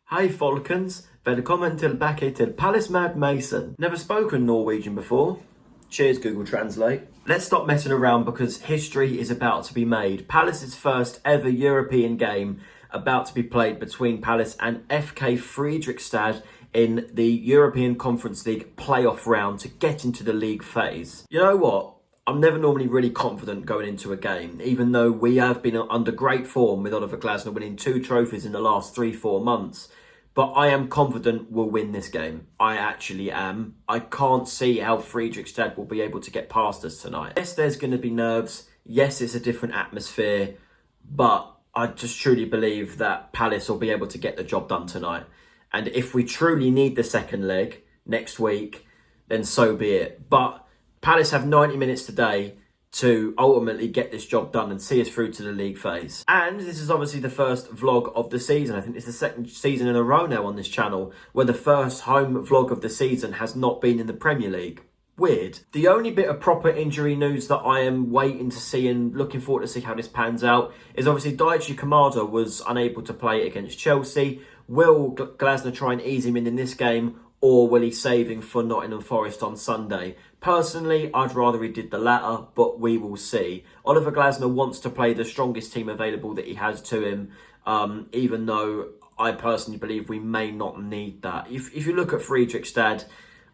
Hej folkens, välkommen tillbaka till Palace Mad Mason. Never spoken Norwegian before. Cheers Google Translate. Let's stop messing around because history is about to be made. Palace's first ever European game about to be played between Palace and FK Fredrikstad in the European Conference League playoff round to get into the league phase. You know what? I'm never normally really confident going into a game, even though we have been under great form with Oliver Glasner winning 2 trophies in the last 3-4 months. But I am confident we'll win this game. I actually am. I can't see how Fredrikstad will be able to get past us tonight. Yes, there's going to be nerves. Yes, it's a different atmosphere. But I just truly believe that Palace will be able to get the job done tonight. And if we truly need the second leg next week, then so be it. But Palace have 90 minutes today to ultimately get this job done and see us through to the league phase. And this is obviously the first vlog of the season. I think it's the second season in a row now on this channel where the first home vlog of the season has not been in the Premier League. Weird. The only bit of proper injury news that I am waiting to see and looking forward to see how this pans out is obviously Daichi Kamada was unable to play against Chelsea. Will Glasner try and ease him in this game, or will he save him for Nottingham Forest on Sunday? Personally, I'd rather he did the latter, but we will see. Oliver Glasner wants to play the strongest team available that he has to him, even though I personally believe we may not need that. If you look at Fredrikstad,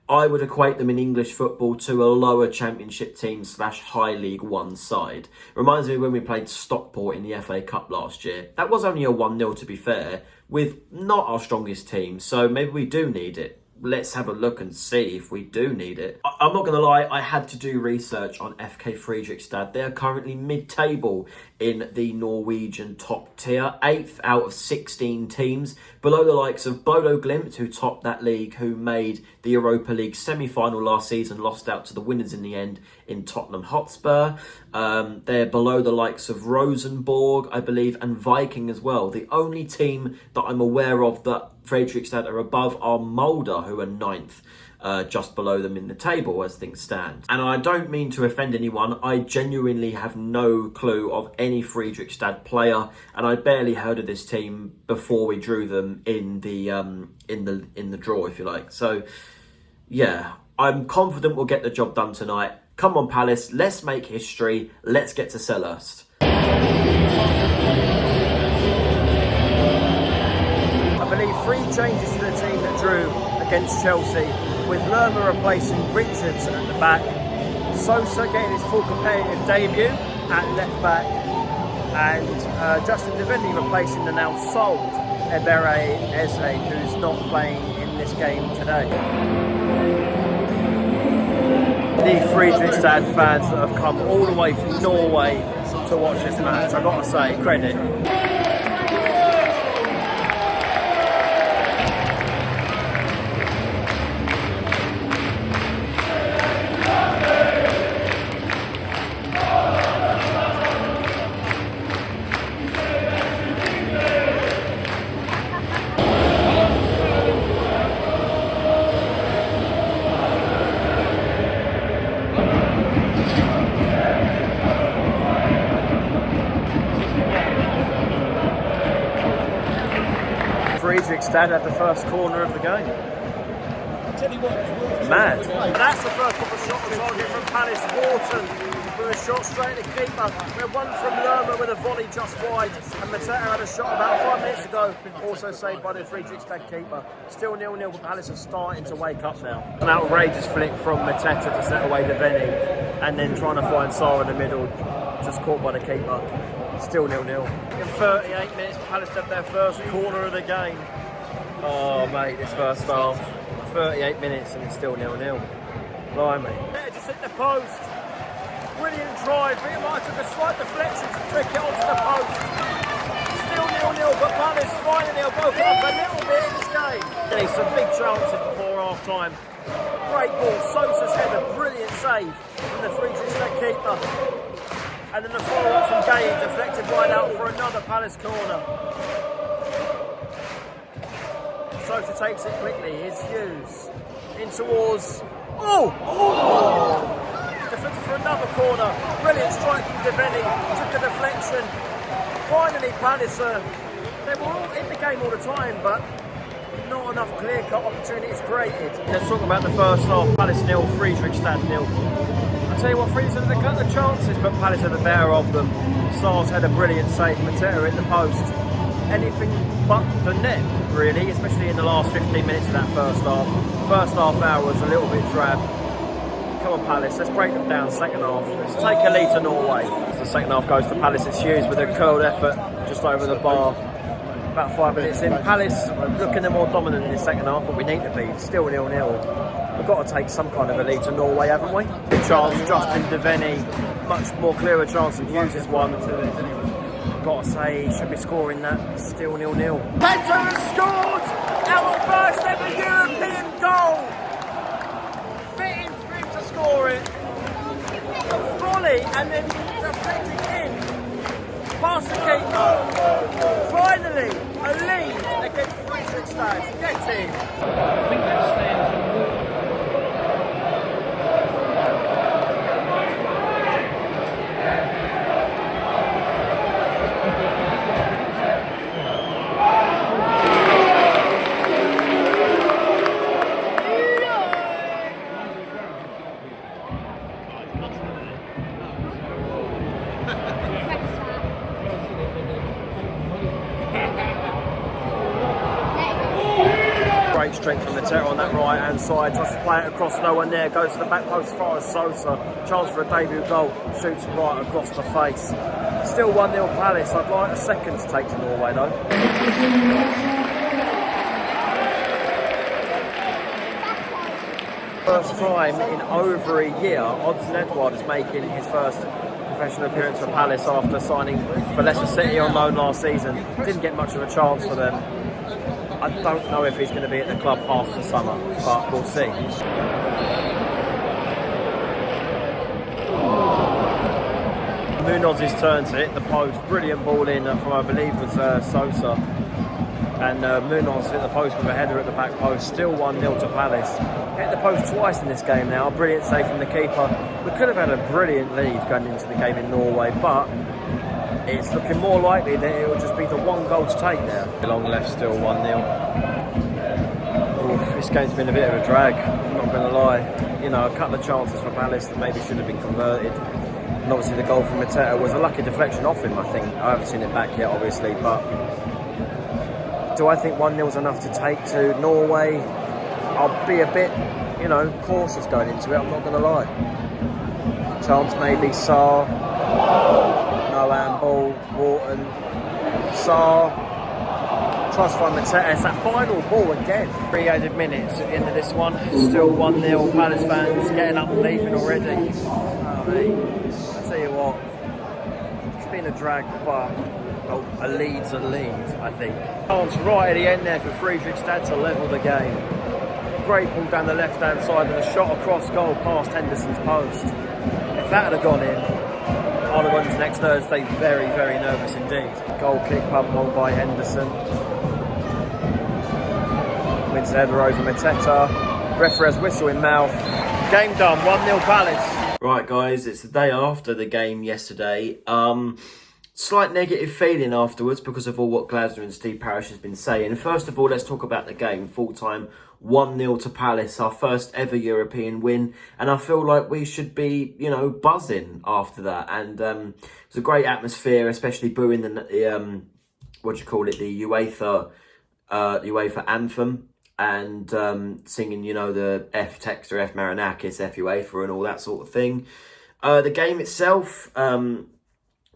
I would equate them in English football to a lower championship team / high League One side. Reminds me when we played Stockport in the FA Cup last year. That was only a 1-0 to be fair, with not our strongest team, so maybe we do need it. Let's have a look and see if we do need it. I'm not going to lie, I had to do research on FK Fredrikstad. They are currently mid-table in the Norwegian top tier, 8th out of 16 teams, below the likes of Bodo Glimt, who topped that league, who made the Europa League semi-final last season, lost out to the winners in the end in Tottenham Hotspur. They're below the likes of Rosenborg, I believe, and Viking as well. The only team that I'm aware of that Fredrikstad are above are Mulder, who are 9th, just below them in the table as things stand. And I don't mean to offend anyone, I genuinely have no clue of any Fredrikstad player, and I barely heard of this team before we drew them in the draw, if you like. So yeah, I'm confident we'll get the job done tonight. Come on Palace, let's make history, let's get to Selhurst. I believe 3 changes to the team that drew against Chelsea, with Lerma replacing Richards at the back, Sosa getting his full competitive debut at left back, and Justin Deviney replacing the now sold Ebere Eze, who's not playing in this game today. The Fredrikstad fans that have come all the way from Norway to watch this match, I've got to say, credit. Fredrikstad had the first corner of the game. Mad. That's the first proper shot on target from Palace. Wharton with a shot straight at the keeper. We had one from Lerma with a volley just wide, and Mateta had a shot about 5 minutes ago, also saved by the Fredrikstad keeper. Still 0-0, but Palace are starting to wake up now. An outrageous flick from Mateta to set away Deviney, and then trying to find Sarr in the middle, just caught by the keeper. Still 0-0. In 38 minutes, Palace had their first corner of the game. Oh mate, this first half, 38 minutes and it's still 0-0. Blimey. Yeah, just hit the post. Brilliant drive. Riemann took a slight deflection to trick it onto the post. Still 0-0, but Palace finally have woken up a little bit in this game. And some big chances before half time. Great ball. Sosa's header, brilliant save from the Fredrikstad keeper. And then the follow-up from Gay, deflected right out for another Palace corner. Sosa takes it quickly. Here's Hughes in towards. Deflected for another corner. Brilliant strike from Deviney. Took the deflection. Finally, Palace. They were all in the game all the time, but not enough clear-cut opportunities created. Let's talk about the first half. Palace 0, FREDRIKSTAD 0. I'll tell you what, Friedrichstad had a couple of chances, but Palace had the better of them. Sars had a brilliant save, MATETA hit the post. Anything but the net, really, especially in the last 15 minutes of that first half. First half hour was a little bit drab. Come on, Palace, let's break them down. Second half, let's take a lead to Norway. The second half goes to Palace. It's Hughes with a curled effort just over the bar. About 5 minutes in, Palace looking more dominant in the second half, but we need to be still 0-0. We've got to take some kind of a lead to Norway, haven't we? Good chance, Justin Devaney, much more clearer chance than Hughes' one. Got to say, he should be scoring that. Still 0-0. MATETA has scored our first ever European goal. Fitting for him to score it. A volley and then deflected in. Past the keeper. Finally, a lead against FREDRIKSTAD. Get in. I think that stands. Great strength from MATETA on that right hand side, tries to play it across, no one there, goes to the back post as far as Sosa, chance for a debut goal, shoots right across the face. Still 1-0 Palace. I'd like a second to take to Norway though. First time in over a year, Odsonne Edouard is making his first professional appearance for Palace after signing for Leicester City on loan last season. Didn't get much of a chance for them. I don't know if he's going to be at the club past the summer, but we'll see. Munoz's turn to hit the post. Brilliant ball in from, I believe, was Sosa. And Munoz hit the post with a header at the back post. Still 1-0 to Palace. Hit the post twice in this game now. Brilliant save from the keeper. We could have had a brilliant lead going into the game in Norway, but it's looking more likely that it will just be the one goal to take there. Long left, still 1-0. This game's been a bit of a drag, I'm not going to lie. You know, a couple of chances for Palace that maybe should have been converted. And obviously the goal from MATETA was a lucky deflection off him, I think. I haven't seen it back yet, obviously, but do I think 1-0 is enough to take to Norway? I'll be a bit, you know, cautious going into it, I'm not going to lie. Chance maybe, Sar. No handball, Wharton, Sar. Tries to find MATETA. It's that final ball again. 300 minutes at the end of this one. Still 1-0. Palace fans getting up and leaving already. Oh, mate. I tell you what, it's been a drag, but a lead's a lead, I think. Chance right at the end there for FREDRIKSTAD to level the game. Great ball down the left-hand side and a shot across goal past Henderson's post. If that had gone in, I'd have gone to next Thursday very, very nervous indeed. Goal kick pump on by Henderson. Wins the header over MATETA. Referee has whistle in mouth. Game done, 1-0 Palace. Right guys, it's the day after the game yesterday. Slight negative feeling afterwards because of all what Glasner and Steve Parish has been saying. First of all, let's talk about the game. Full time, 1-0 to Palace, our first ever European win. And I feel like we should be, you know, buzzing after that. And it was a great atmosphere, especially booing the UEFA anthem. And singing, you know, the F Texter, F Marinakis, F UEFA and all that sort of thing. The game itself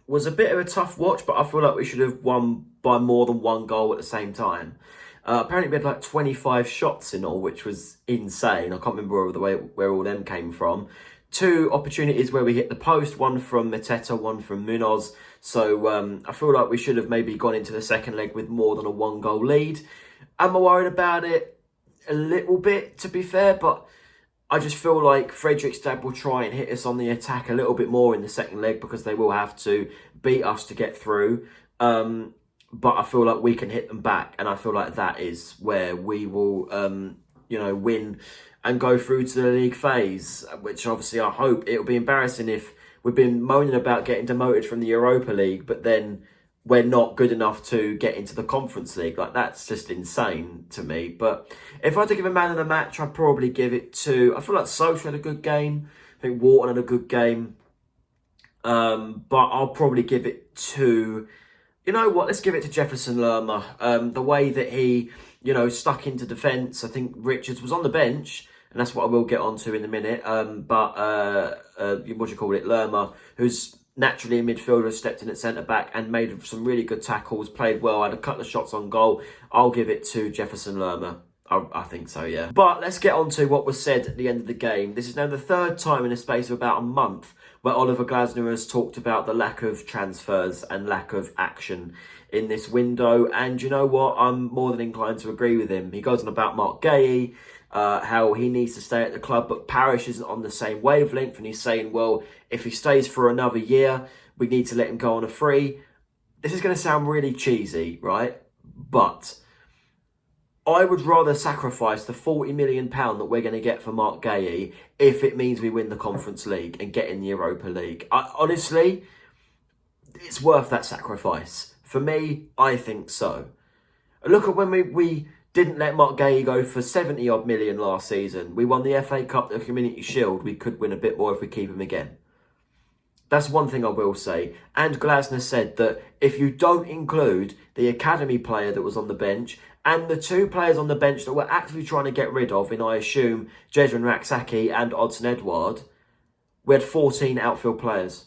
was a bit of a tough watch, but I feel like we should have won by more than one goal at the same time. Apparently we had like 25 shots in all, which was insane. I can't remember where all them came from. 2 opportunities where we hit the post, one from MATETA, one from Munoz. So I feel like we should have maybe gone into the second leg with more than a 1-goal lead. Am I worried about it? A little bit, to be fair, but I just feel like FREDRIKSTAD will try and hit us on the attack a little bit more in the second leg because they will have to beat us to get through. But I feel like we can hit them back, and I feel like that is where we will, you know, win and go through to the league phase, which obviously I hope. It'll be embarrassing if we've been moaning about getting demoted from the Europa League, but then we're not good enough to get into the Conference League. Like, that's just insane to me. But if I had to give a man of the match, I'd probably give it to... I feel like Solskjaer had a good game. I think Wharton had a good game. But I'll probably give it to... You know what? Let's give it to Jefferson Lerma. The way that he, stuck into defence. I think Richards was on the bench, and that's what I will get onto in a minute. Lerma, who's naturally a midfielder, stepped in at centre-back and made some really good tackles, played well, had a couple of shots on goal. I'll give it to Jefferson Lerma. I think so, yeah. But let's get on to what was said at the end of the game. This is now the third time in a space of about a month where Oliver Glasner has talked about the lack of transfers and lack of action in this window. And you know what? I'm more than inclined to agree with him. He goes on about Mark Gahey, how he needs to stay at the club, but Parish isn't on the same wavelength. And he's saying, well, if he stays for another year, we need to let him go on a free. This is going to sound really cheesy, right? But I would rather sacrifice the £40 million that we're going to get for Mark Gahey if it means we win the Conference League and get in the Europa League. Honestly, it's worth that sacrifice. For me, I think so. Look at when we didn't let Mark Gahey go for 70-odd million last season. We won the FA Cup, the Community Shield. We could win a bit more if we keep him again. That's one thing I will say. And Glasner said that if you don't include the academy player that was on the bench and the two players on the bench that we're actively trying to get rid of, in I assume Jezren Raksaki and Odson Edouard, we had 14 outfield players.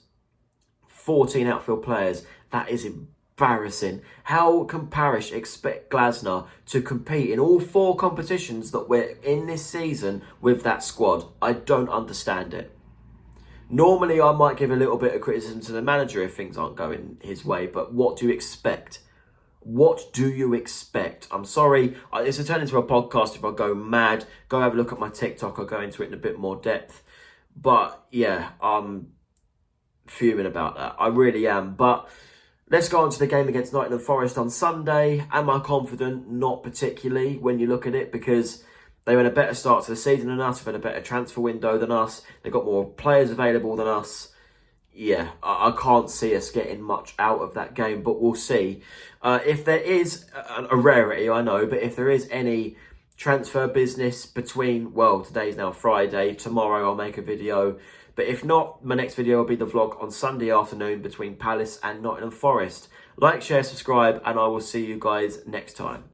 14 outfield players. That is embarrassing. How can Parish expect Glasner to compete in all 4 competitions that we're in this season with that squad? I don't understand it. Normally, I might give a little bit of criticism to the manager if things aren't going his way, but what do you expect? What do you expect? I'm sorry, it's a turn into a podcast if I go mad. Go have a look at my TikTok, I'll go into it in a bit more depth. But yeah, I'm fuming about that. I really am. But let's go on to the game against Nottingham Forest on Sunday. Am I confident? Not particularly when you look at it, because they had a better start to the season than us. They've had a better transfer window than us. They've got more players available than us. Yeah, I can't see us getting much out of that game, but we'll see. If there is a rarity, I know, but if there is any transfer business between, well, today's now Friday, tomorrow I'll make a video. But if not, my next video will be the vlog on Sunday afternoon between Palace and Nottingham Forest. Like, share, subscribe, and I will see you guys next time.